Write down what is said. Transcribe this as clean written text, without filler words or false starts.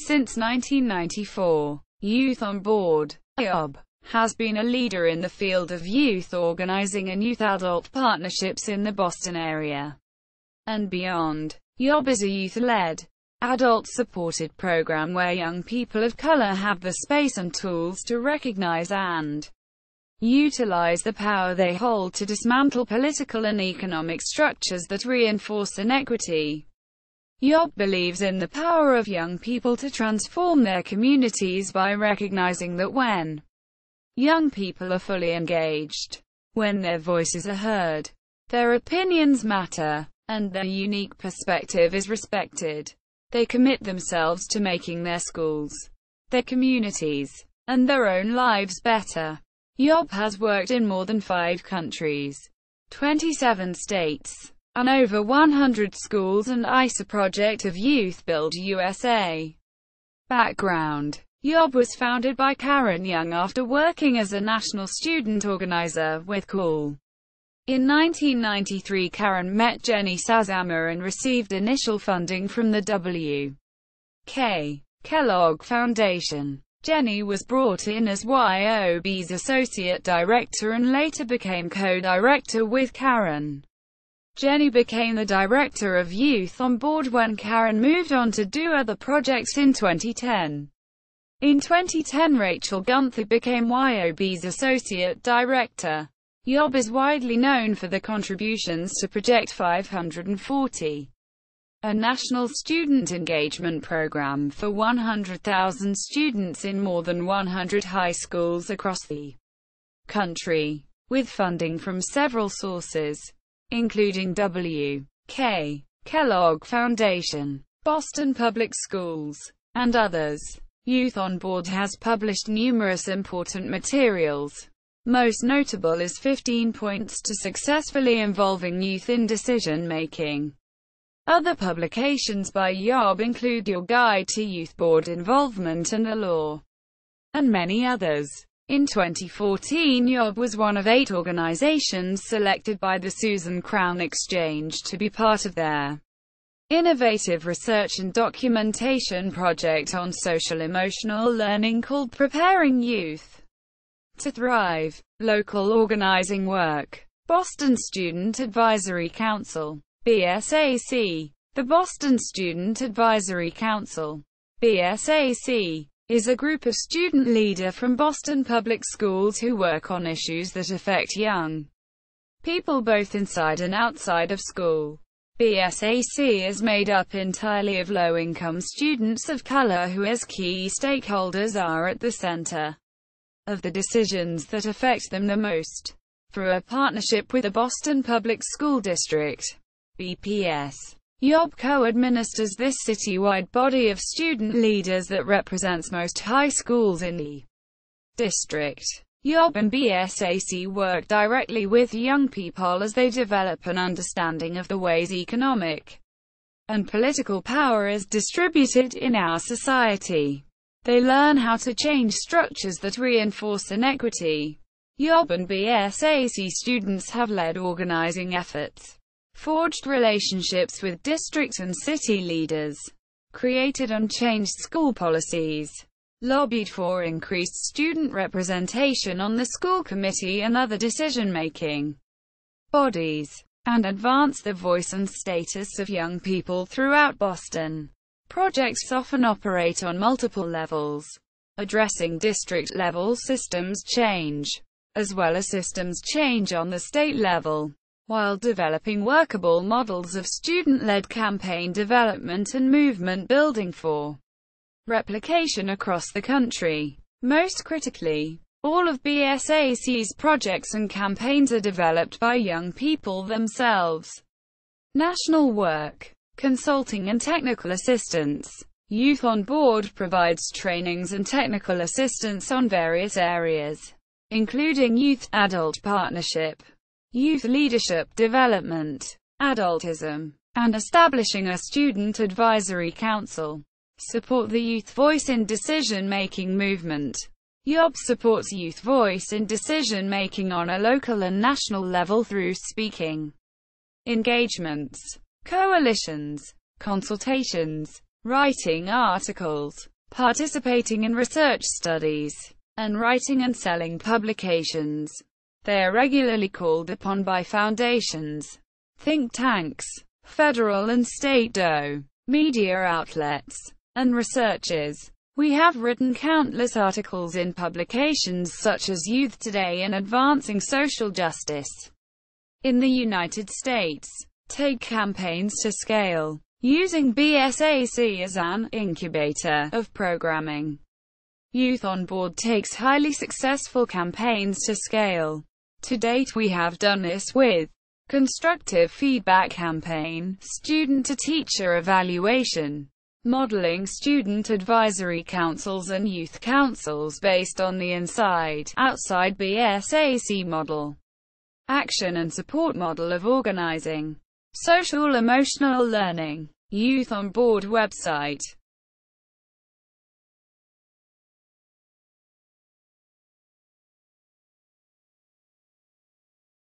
Since 1994, Youth on Board (YOB) has been a leader in the field of youth organizing and youth-adult partnerships in the Boston area and beyond. YOB is a youth-led, adult-supported program where young people of color have the space and tools to recognize and utilize the power they hold to dismantle political and economic structures that reinforce inequity. YOB believes in the power of young people to transform their communities by recognizing that when young people are fully engaged, when their voices are heard, their opinions matter, and their unique perspective is respected, they commit themselves to making their schools, their communities, and their own lives better. YOB has worked in more than 5 countries, 27 states, and over 100 schools and is a project of YouthBuild USA. Background: YOB was founded by Karen Young after working as a national student organizer with COOL. In 1993, Karen met Jenny Sazama and received initial funding from the W.K. Kellogg Foundation. Jenny was brought in as YOB's associate director and later became co-director with Karen. Jenny became the director of Youth on Board when Karen moved on to do other projects in 2010. In 2010, Rachel Gunther became YOB's associate director. YOB is widely known for the contributions to Project 540, a national student engagement program for 100,000 students in more than 100 high schools across the country, with funding from several sources, including W.K. Kellogg Foundation, Boston Public Schools, and others. Youth on Board has published numerous important materials. Most notable is 15 Points to Successfully Involving Youth in Decision-Making. Other publications by YOB include Your Guide to Youth Board Involvement and the Law, and many others. In 2014, YOB was one of 8 organizations selected by the Susan Crown Exchange to be part of their innovative research and documentation project on social-emotional learning called Preparing Youth to Thrive. Local organizing work. Boston Student Advisory Council, BSAC. The Boston Student Advisory Council, BSAC, is a group of student leaders from Boston public schools who work on issues that affect young people both inside and outside of school. BSAC is made up entirely of low-income students of color who as key stakeholders are at the center of the decisions that affect them the most. Through a partnership with the Boston Public School District, BPS, YOB co-administers this citywide body of student leaders that represents most high schools in the district. YOB and BSAC work directly with young people as they develop an understanding of the ways economic and political power is distributed in our society. They learn how to change structures that reinforce inequity. YOB and BSAC students have led organizing efforts, forged relationships with district and city leaders, created and changed school policies, lobbied for increased student representation on the school committee and other decision-making bodies, and advanced the voice and status of young people throughout Boston. Projects often operate on multiple levels, addressing district-level systems change, as well as systems change on the state level, while developing workable models of student-led campaign development and movement building for replication across the country. Most critically, all of BSAC's projects and campaigns are developed by young people themselves. National work, consulting and technical assistance. Youth on Board provides trainings and technical assistance on various areas, including youth-adult partnership, youth leadership development, adultism, and establishing a student advisory council. Support the youth voice in decision-making movement. YOB supports youth voice in decision-making on a local and national level through speaking engagements, coalitions, consultations, writing articles, participating in research studies, and writing and selling publications. They are regularly called upon by foundations, think tanks, federal and state media outlets, and researchers. We have written countless articles in publications such as Youth Today and Advancing Social Justice. In the United States, take campaigns to scale, using BSAC as an incubator of programming. Youth on Board takes highly successful campaigns to scale. To date we have done this with constructive feedback campaign, student-to-teacher evaluation, modeling student advisory councils and youth councils based on the inside-outside BSAC model, action and support model of organizing, social-emotional learning. Youth on Board website.